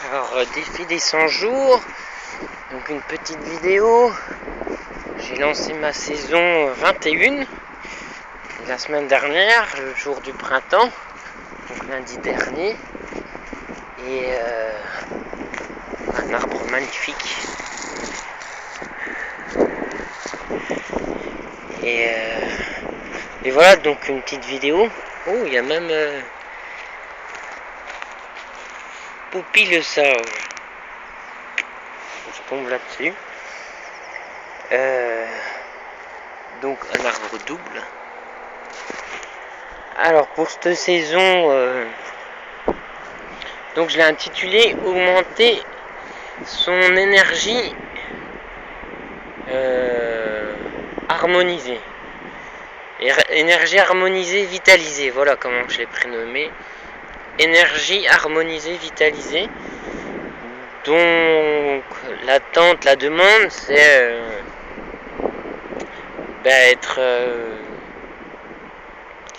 Alors, défi des 100 jours, donc une petite vidéo. J'ai lancé ma saison 21 la semaine dernière, le jour du printemps, donc lundi dernier. Et un arbre magnifique. Et voilà, donc une petite vidéo. Oh, il y a même Poupie le sage. Je tombe là-dessus. Donc un arbre double. Alors pour cette saison, donc je l'ai intitulé Augmenter son énergie harmonisée. Énergie harmonisée vitalisée, voilà comment je l'ai prénommé. Énergie harmonisée vitalisée. Donc l'attente, la demande, c'est être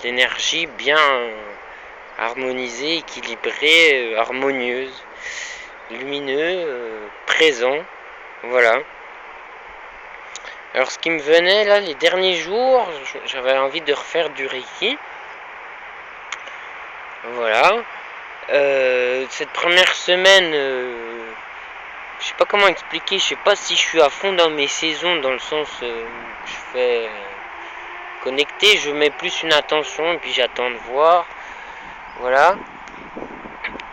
l'énergie bien harmonisée, équilibrée, harmonieuse, lumineux, présent, voilà. Alors ce qui me venait là les derniers jours, j'avais envie de refaire du Reiki, voilà. Cette première semaine, je sais pas comment expliquer, je sais pas si je suis à fond dans mes saisons, dans le sens où je fais connecté, je mets plus une attention et puis j'attends de voir, voilà.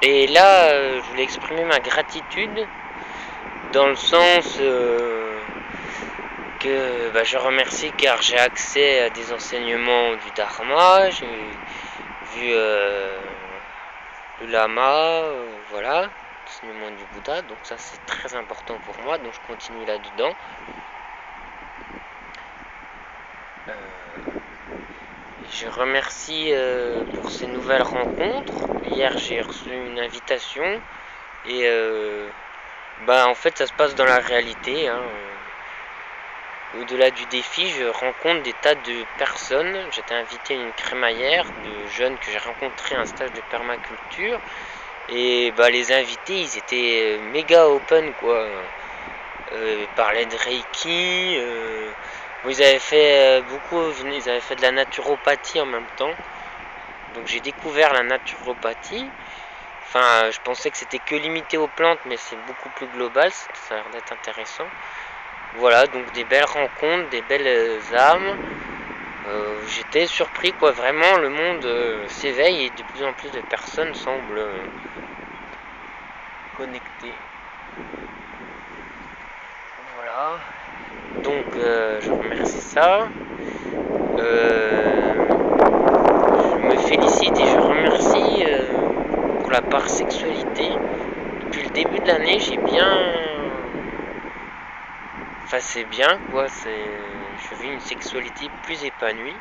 Et là, je voulais exprimer ma gratitude dans le sens que je remercie car j'ai accès à des enseignements du Dharma, j'ai vu le Lama, voilà, l'enseignement du Bouddha, donc ça c'est très important pour moi, donc je continue là-dedans. Je remercie pour ces nouvelles rencontres. Hier j'ai reçu une invitation et en fait ça se passe dans la réalité, hein. Au-delà du défi, je rencontre des tas de personnes. J'étais invité à une crémaillère de jeunes que j'ai rencontrés à un stage de permaculture. Et les invités, ils étaient méga open, quoi. Ils parlaient de Reiki. Ils avaient fait ils avaient fait de la naturopathie en même temps. Donc j'ai découvert la naturopathie. Enfin, je pensais que c'était que limité aux plantes, mais c'est beaucoup plus global. Ça a l'air d'être intéressant. Voilà, donc des belles rencontres, des belles âmes. J'étais surpris, quoi. Vraiment, le monde s'éveille et de plus en plus de personnes semblent connectées. Voilà. Donc, je remercie ça. Je me félicite et je remercie pour la part sexualité. Depuis le début de l'année, j'ai bien. Enfin, c'est bien, quoi. Je vis une sexualité plus épanouie.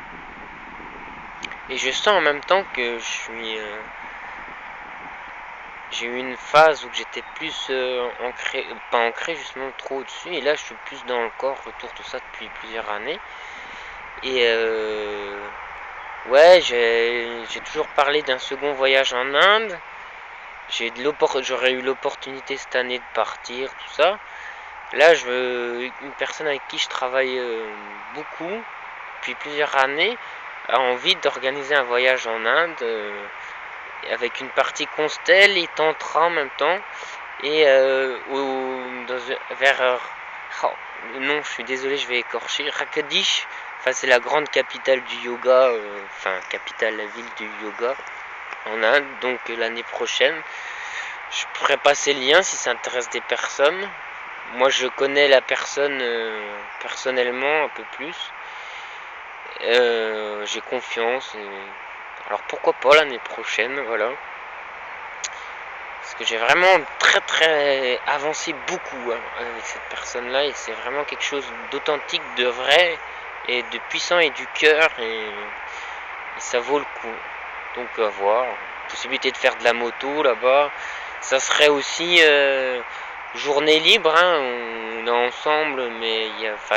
Et je sens en même temps que j'ai eu une phase où j'étais plus ancré, pas ancré justement trop au-dessus, et là je suis plus dans le corps, retour tout ça depuis plusieurs années. Et ouais, j'ai toujours parlé d'un second voyage en Inde. J'aurais eu l'opportunité cette année de partir, tout ça. Là, une personne avec qui je travaille beaucoup depuis plusieurs années a envie d'organiser un voyage en Inde avec une partie Constelle et Tantra en même temps. Et vers oh, non, je suis désolé, je vais écorcher. Rakadish, enfin c'est la grande capitale du yoga, capitale, la ville du yoga en Inde. Donc l'année prochaine, je pourrais passer le lien si ça intéresse des personnes. Moi je connais la personne personnellement un peu plus. J'ai confiance. Alors pourquoi pas l'année prochaine, voilà. Parce que j'ai vraiment très très avancé beaucoup avec cette personne-là, et c'est vraiment quelque chose d'authentique, de vrai et de puissant et du cœur, et ça vaut le coup. Donc à voir. Possibilité de faire de la moto là-bas. Ça serait aussi journée libre, hein. On est ensemble, mais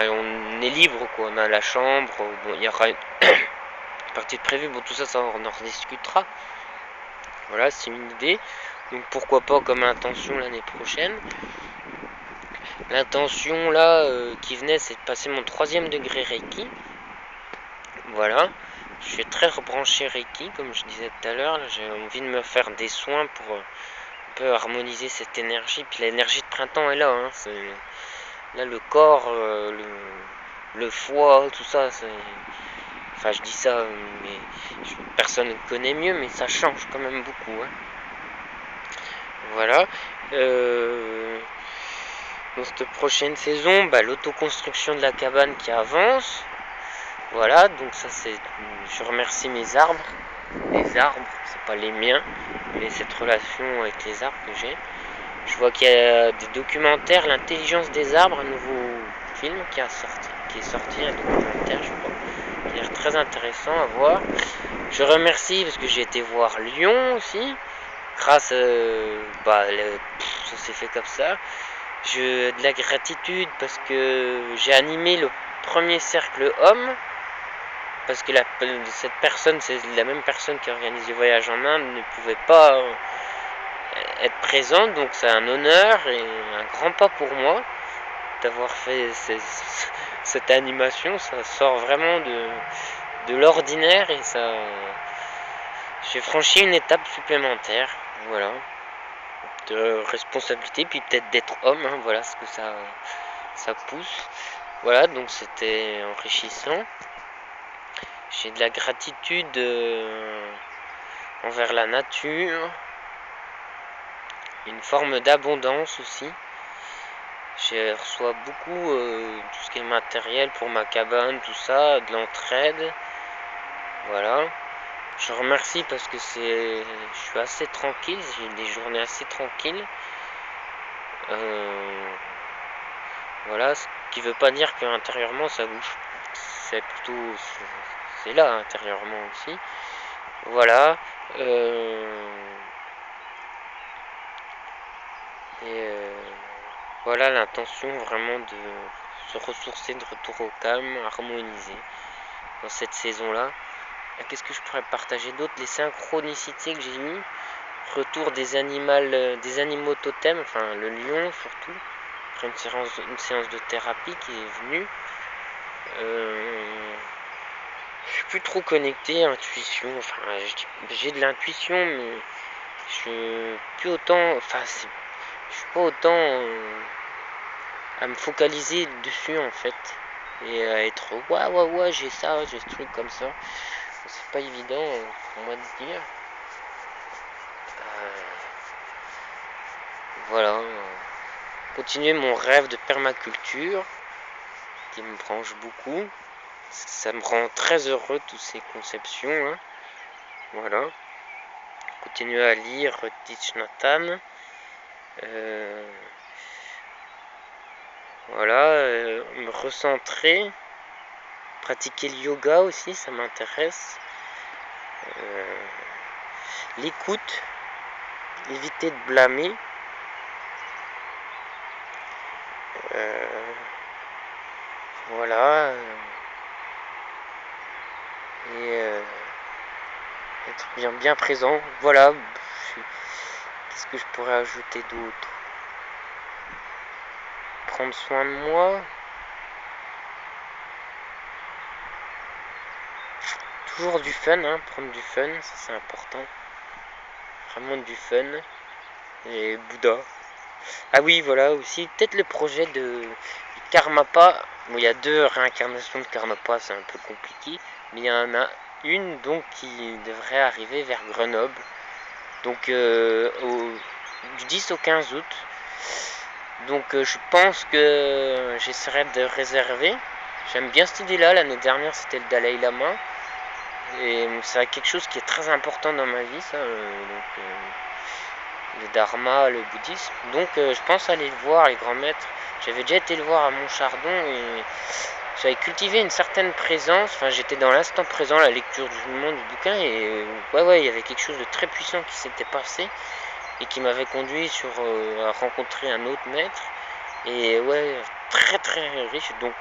on est libre, quoi. On a la chambre. Bon, il y aura une partie de prévue. Bon, tout ça, on en rediscutera. Voilà, c'est une idée. Donc pourquoi pas comme intention l'année prochaine. L'intention là qui venait, c'est de passer mon 3e degré Reiki. Voilà. Je suis très rebranché Reiki, comme je disais tout à l'heure. J'ai envie de me faire des soins pour un peu harmoniser cette énergie. Puis l'énergie de printemps est là. Hein. Là, le corps, le foie, tout ça. Enfin, je dis ça, mais personne ne connaît mieux, mais ça change quand même beaucoup. Hein. Voilà. Dans cette prochaine saison, l'autoconstruction de la cabane qui avance. Voilà, donc ça c'est. Je remercie mes arbres. Les arbres, c'est pas les miens, mais cette relation avec les arbres que j'ai. Je vois qu'il y a des documentaires, l'intelligence des arbres, un nouveau film qui est sorti, un documentaire, je crois, qui a l'air très intéressant à voir. Je remercie parce que j'ai été voir Lyon aussi, grâce ça s'est fait comme ça. J'ai de la gratitude parce que j'ai animé le premier cercle homme, parce que cette personne, c'est la même personne qui organise les voyages en Inde, ne pouvait pas être présente, donc c'est un honneur et un grand pas pour moi d'avoir fait cette animation. Ça sort vraiment de l'ordinaire et ça, j'ai franchi une étape supplémentaire, voilà, de responsabilité, puis peut-être d'être homme, hein, voilà ce que ça pousse. Voilà, donc c'était enrichissant. J'ai de la gratitude envers la nature, une forme d'abondance aussi. Je reçois beaucoup tout ce qui est matériel pour ma cabane, tout ça, de l'entraide. Voilà. Je remercie parce que je suis assez tranquille, j'ai des journées assez tranquilles. Voilà, ce qui veut pas dire qu'intérieurement ça bouge. C'est plutôt, c'est là intérieurement aussi. Voilà. Voilà l'intention vraiment de se ressourcer, de retour au calme, harmoniser dans cette saison-là. Qu'est-ce que je pourrais partager d'autre? Les synchronicités que j'ai eues, retour des animaux totems, enfin le lion surtout, après une séance de thérapie qui est venue. Je suis plus trop connecté, intuition, enfin j'ai de l'intuition, mais je plus autant, je suis pas autant à me focaliser dessus en fait, et à être ouais j'ai ça, j'ai ce truc comme ça. C'est pas évident pour moi de dire. Voilà, continuer mon rêve de permaculture qui me branche beaucoup. Ça me rend très heureux toutes ces conceptions. Hein. Voilà. Continuer à lire Thich Nhat Hanh. Voilà, me recentrer. Pratiquer le yoga aussi, ça m'intéresse. L'écoute. Éviter de blâmer. Voilà. Et être bien présent. Voilà. Qu'est-ce que je pourrais ajouter d'autre? Prendre soin de moi. Toujours du fun, hein, prendre du fun, ça c'est important. Vraiment du fun. Et Bouddha. Ah oui, voilà aussi, peut-être le projet de Karmapa. Bon, il y a 2 réincarnations de Karmapa, c'est un peu compliqué. Mais il y en a une donc qui devrait arriver vers Grenoble. Donc du 10 au 15 août. Donc je pense que j'essaierai de réserver. J'aime bien cette idée-là. L'année dernière c'était le Dalai Lama. Et c'est quelque chose qui est très important dans ma vie, ça. Le dharma, le bouddhisme. Donc je pense aller le voir, les grands maîtres. J'avais déjà été le voir à Montchardon et j'avais cultivé une certaine présence. Enfin, j'étais dans l'instant présent, la lecture du moment du bouquin. Et ouais, il y avait quelque chose de très puissant qui s'était passé et qui m'avait conduit à rencontrer un autre maître. Et ouais, très très riche, donc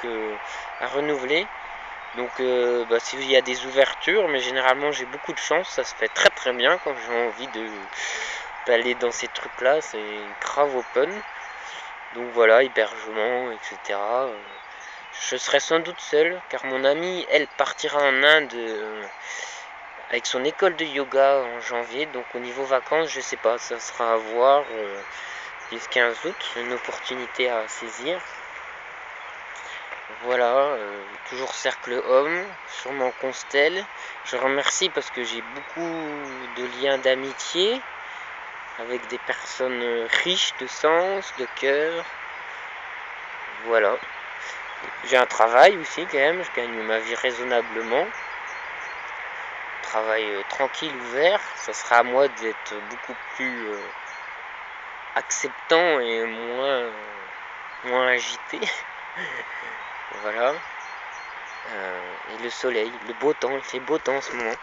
à renouveler. Donc s'il y a des ouvertures, mais généralement j'ai beaucoup de chance, ça se fait très très bien quand j'ai envie de aller dans ces trucs là, c'est grave open. Donc voilà, hébergement, etc. Je serai sans doute seul, car mon amie, elle, partira en Inde avec son école de yoga en janvier. Donc au niveau vacances, je sais pas, ça sera à voir. 10-15 août, une opportunité à saisir. Voilà, toujours cercle homme, sûrement Constel. Je remercie parce que j'ai beaucoup de liens d'amitié avec des personnes riches de sens, de cœur. Voilà. J'ai un travail aussi quand même, je gagne ma vie raisonnablement. Travail tranquille, ouvert. Ça sera à moi d'être beaucoup plus acceptant et moins agité. Voilà. Et le soleil, le beau temps, il fait beau temps en ce moment.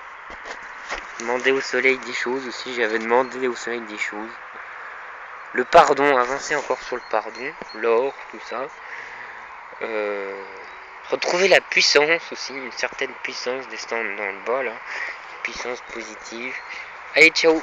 Demander au soleil des choses aussi, j'avais demandé au soleil des choses. Le pardon, avancer encore sur le pardon, l'or, tout ça. Retrouver la puissance aussi, une certaine puissance descendre dans le bas là, puissance positive. Allez, ciao!